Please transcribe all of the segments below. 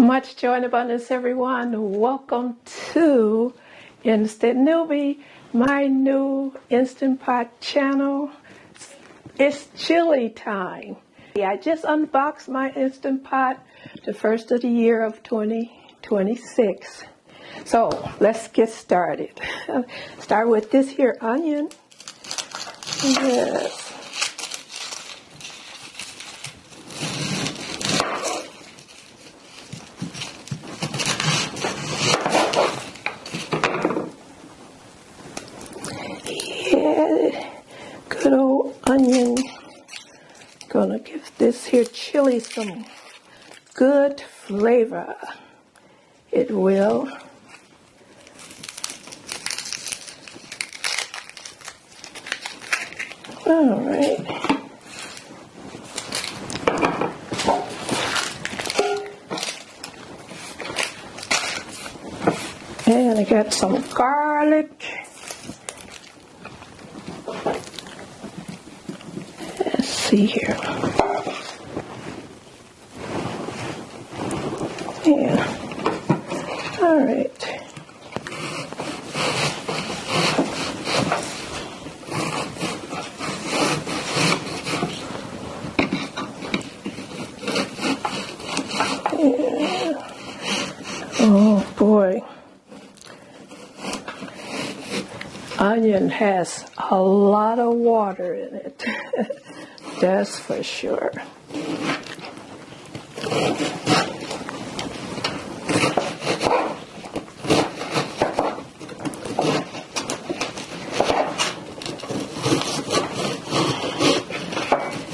Much joy and abundance, everyone. Welcome to Instant Newbie, my new Instant Pot channel. It's chili time. I just unboxed my Instant Pot, the first of the year of 2026. So let's get started. Start with this here onion. Yes. Good old onion. Gonna give this here chili some good flavor. It will. All right. And I got some garlic. Let's see here. Yeah. All right. Yeah. Oh boy. Onion has a lot of water in it. That's for sure.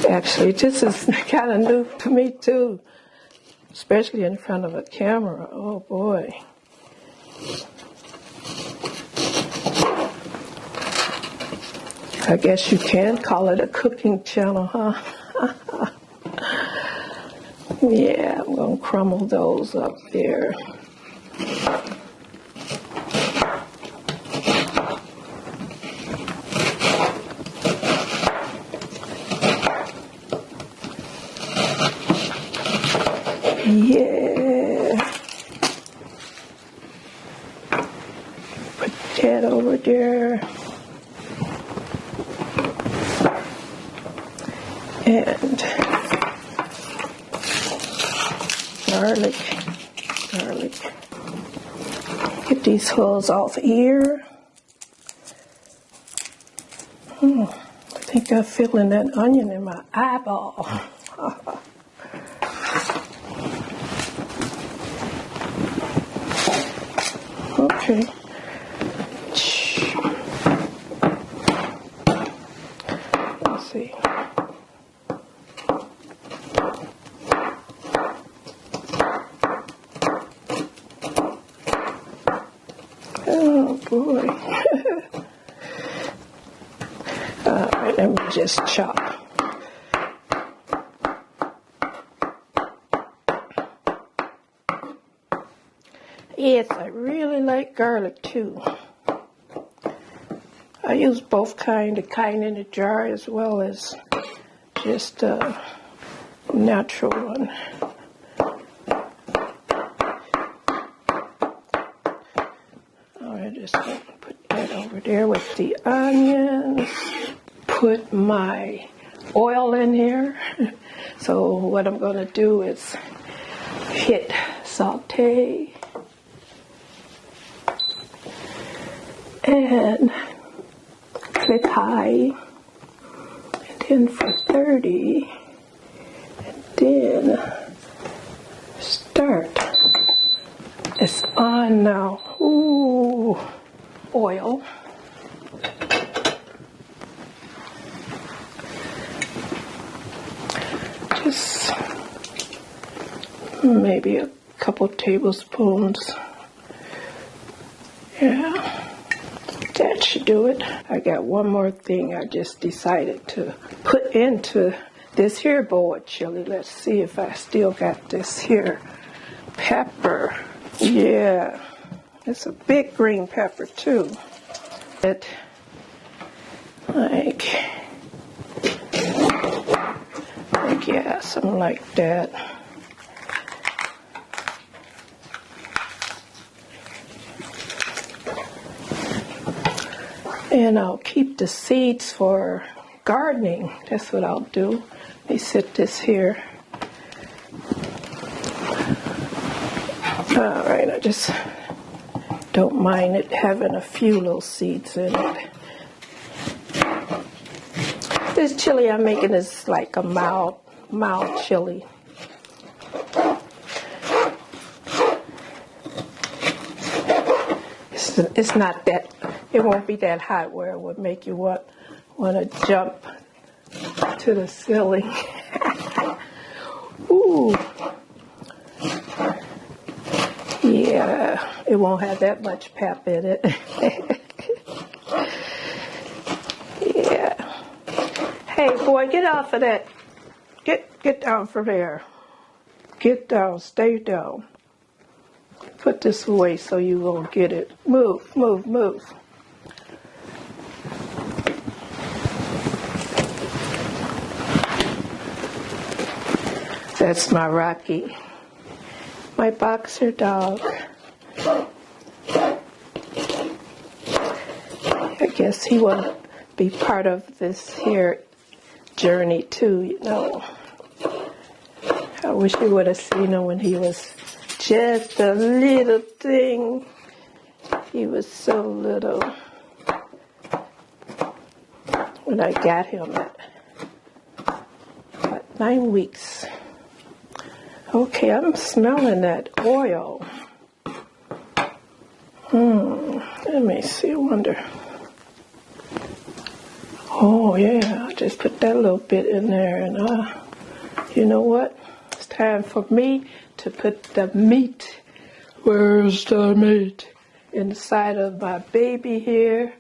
Actually, this is kind of new to me too, especially in front of a camera. Oh boy. I guess you can call it a cooking channel, huh? Yeah, I'm going to crumble those up there. Yeah. Put that over there. And garlic. Get these hulls off here. I think I'm feeling that onion in my eyeball. Okay. Let's see. Oh boy. All right, let me just chop. Yes, I really like garlic too. I use both kind, the kind in the jar as well as just a natural one. Alright, just gonna put that over there with the onions. Put my oil in here. So what I'm gonna do is hit saute. And click high, and then for 30, and then start. It's on now. Ooh, oil. Just maybe a couple tablespoons. Yeah. That should do it. I got one more thing I just decided to put into this here bowl of chili. Let's see if I still got this here pepper. Yeah, it's a big green pepper too. Yeah, something like that. And I'll keep the seeds for gardening. That's what I'll do. Let me sit this here. All right, I just don't mind it having a few little seeds in it. This chili I'm making is like a mild chili. It's not that, it won't be that hot where it would make you want to jump to the ceiling. Ooh. Yeah, it won't have that much pep in it. Yeah. Hey, boy, get off of that. Get down from there. Get down, stay down. Put this away so you won't get it. Move, move, move. That's my Rocky, my boxer dog. I guess he will be part of this here journey too, you know. I wish you would have seen him when he was just a little thing. He was so little when I got him at about 9 weeks. Okay, I'm smelling that oil. Let me see, I wonder. Oh yeah, I just put that little bit in there, and you know what? It's time for me to put the meat. Where's the meat? Inside of my baby here.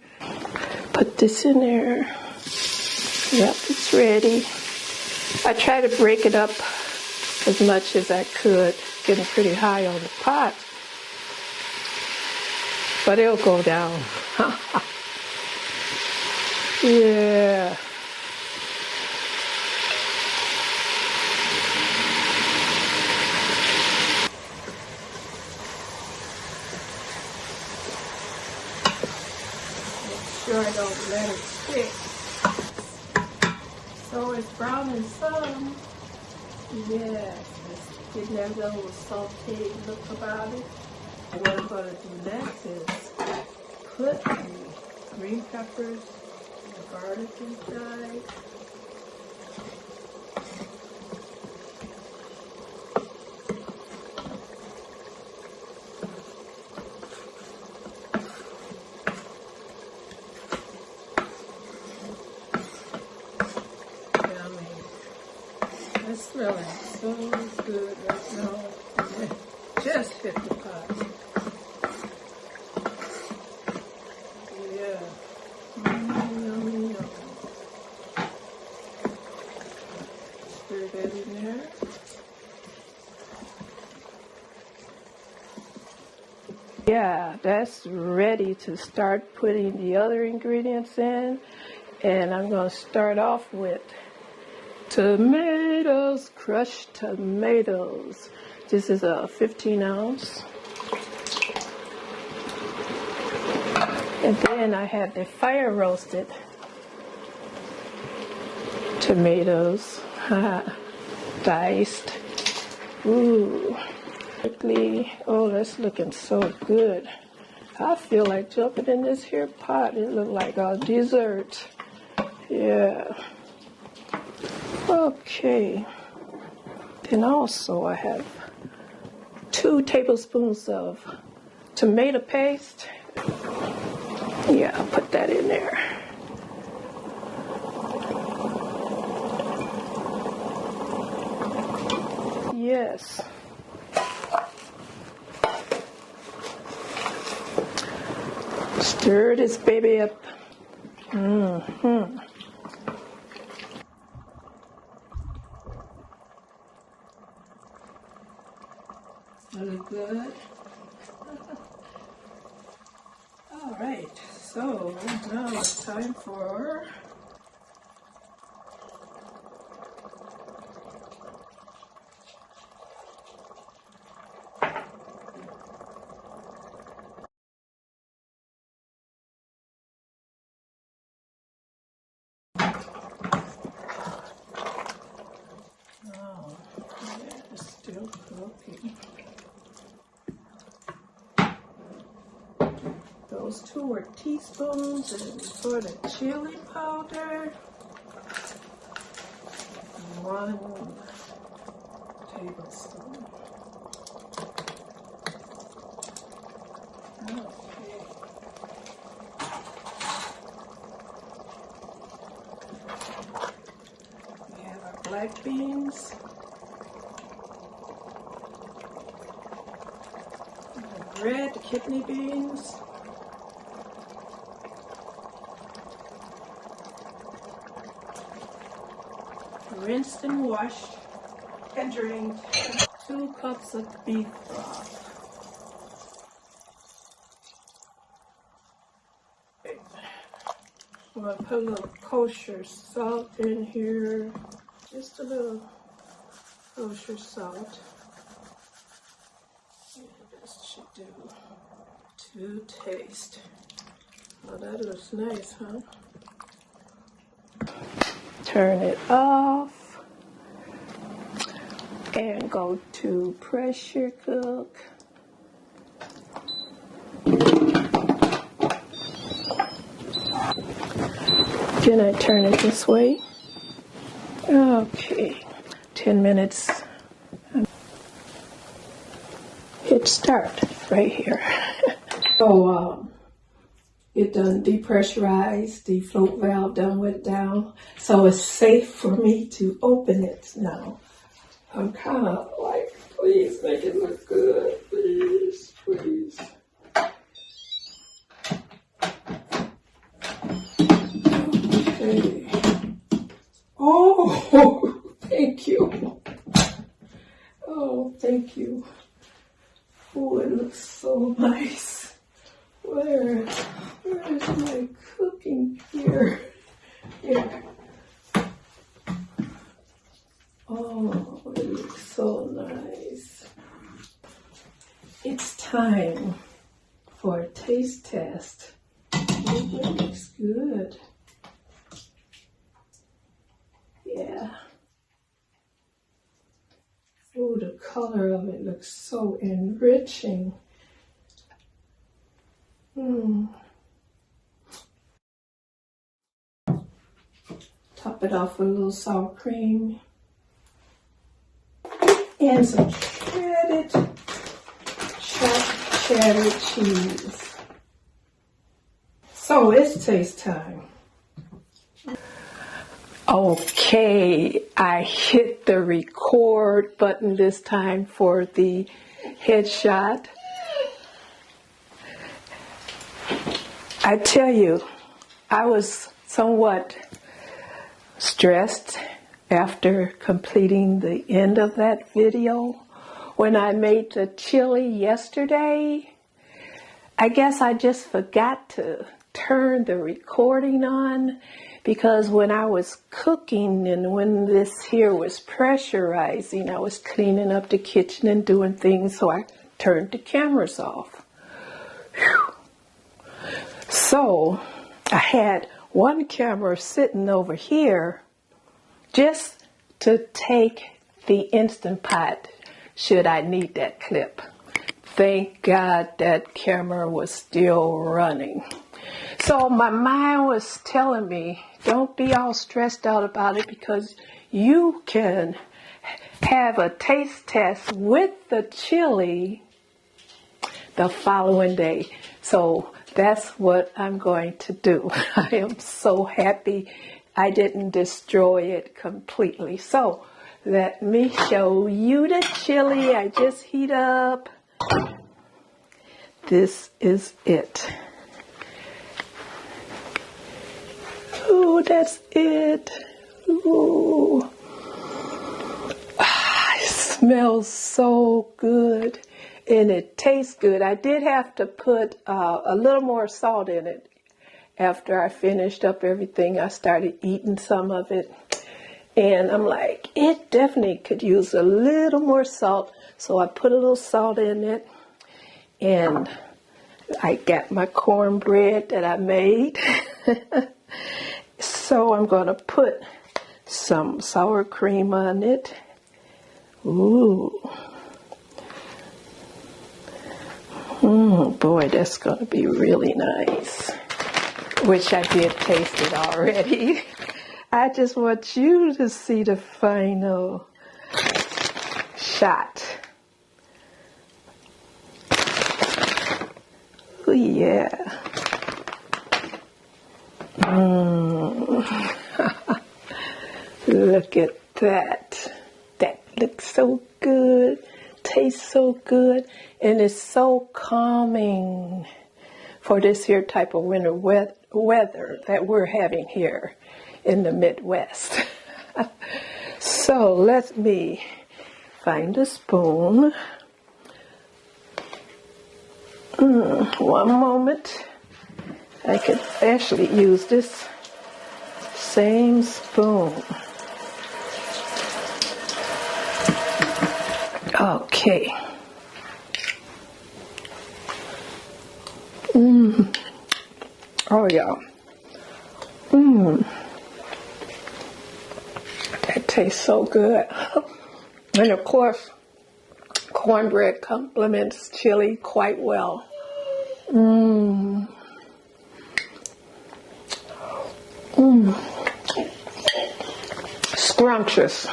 Put this in there. Yep, it's ready. I try to break it up as much as I could, getting pretty high on the pot. But it'll go down. Yeah. Sure I don't let it stick. So it's browning some. Yes, it's getting that little sauteed look about it. And what I'm going to do next is put the green peppers and the garlic inside. It's smelling so good right now. It just hit the pot. Yeah. Yummy, yummy. Stir that in there. Yeah, that's ready to start putting the other ingredients in. And I'm going to start off with tomatoes, crushed tomatoes. This is a 15 ounce. And then I have the fire roasted tomatoes, diced. Ooh, quickly. Oh, that's looking so good. I feel like jumping in this here pot. It looked like a dessert. Yeah. Okay. Then also I have 2 tablespoons of tomato paste. Yeah, I'll put that in there. Yes. Stir this baby up. Mm-hmm. That look good. All right, so now it's time for those 2 were teaspoons, and for the chili powder, 1 tablespoon. Okay. We have our black beans. Red kidney beans. Rinsed and washed and drained. 2 cups of beef broth. I'm going to put a little kosher salt in here. Just a little kosher salt. This should do to taste. Oh, that looks nice, huh? Turn it off and go to pressure cook. Can I turn it this way? Okay, 10 minutes. Hit start right here. So it done depressurized, the float valve done went down, so it's safe for me to open it now. I'm kind of like, please make it look good, please, please. Okay. Oh, thank you. Oh, thank you. Oh, it looks so nice. Where is my cooking here? Here. Oh, it looks so nice. It's time for a taste test. It looks good. Yeah. Oh, the color of it looks so enriching. Top it off with a little sour cream. And some shredded chopped cheddar cheese. So it's taste time. Okay, I hit the record button this time for the headshot. I tell you, I was somewhat stressed after completing the end of that video. When I made the chili yesterday, I guess I just forgot to turn the recording on, because when I was cooking and when this here was pressurizing, I was cleaning up the kitchen and doing things, so I turned the cameras off. Whew. So I had one camera sitting over here just to take the Instant Pot should I need that clip. Thank God that camera was still running. So my mind was telling me, don't be all stressed out about it, because you can have a taste test with the chili the following day. So that's what I'm going to do. I am so happy I didn't destroy it completely. So let me show you the chili I just heat up. This is it. Oh, that's it. Ooh. It smells so good and it tastes good. I did have to put a little more salt in it. After I finished up everything, I started eating some of it. And I'm like, it definitely could use a little more salt. So I put a little salt in it. And I got my cornbread that I made. So I'm going to put some sour cream on it. Ooh. Boy, that's going to be really nice. Wish I did taste it already. I just want you to see the final shot. Oh, yeah. Look at that. That looks so good. Tastes so good. And it's so calming for this here type of winter weather that we're having here in the Midwest. So let me find a spoon. One moment. I could actually use this same spoon. Okay. Oh yeah. That tastes so good. And of course, cornbread complements chili quite well. Scrumptious.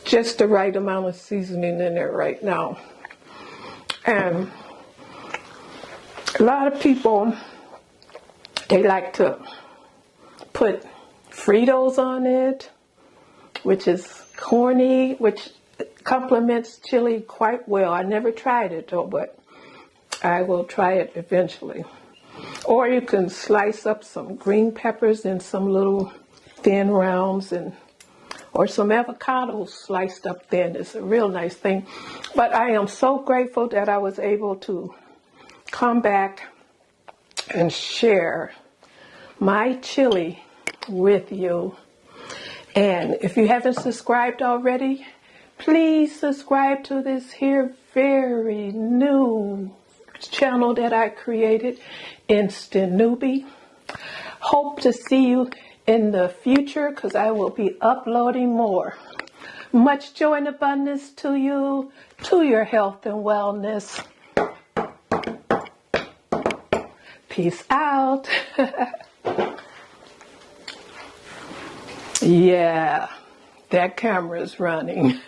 Just the right amount of seasoning in there right now. And a lot of people, they like to put Fritos on it, which is corny, which complements chili quite well. I never tried it though, but I will try it eventually. Or you can slice up some green peppers in some little thin rounds, or some avocados sliced up thin. It's a real nice thing. But I am so grateful that I was able to come back and share my chili with you. And if you haven't subscribed already, please subscribe to this here very new channel that I created, Instant Newbie. Hope to see you in the future because I will be uploading more. Much joy and abundance to you, to your health and wellness. Peace out. Yeah, that camera is running.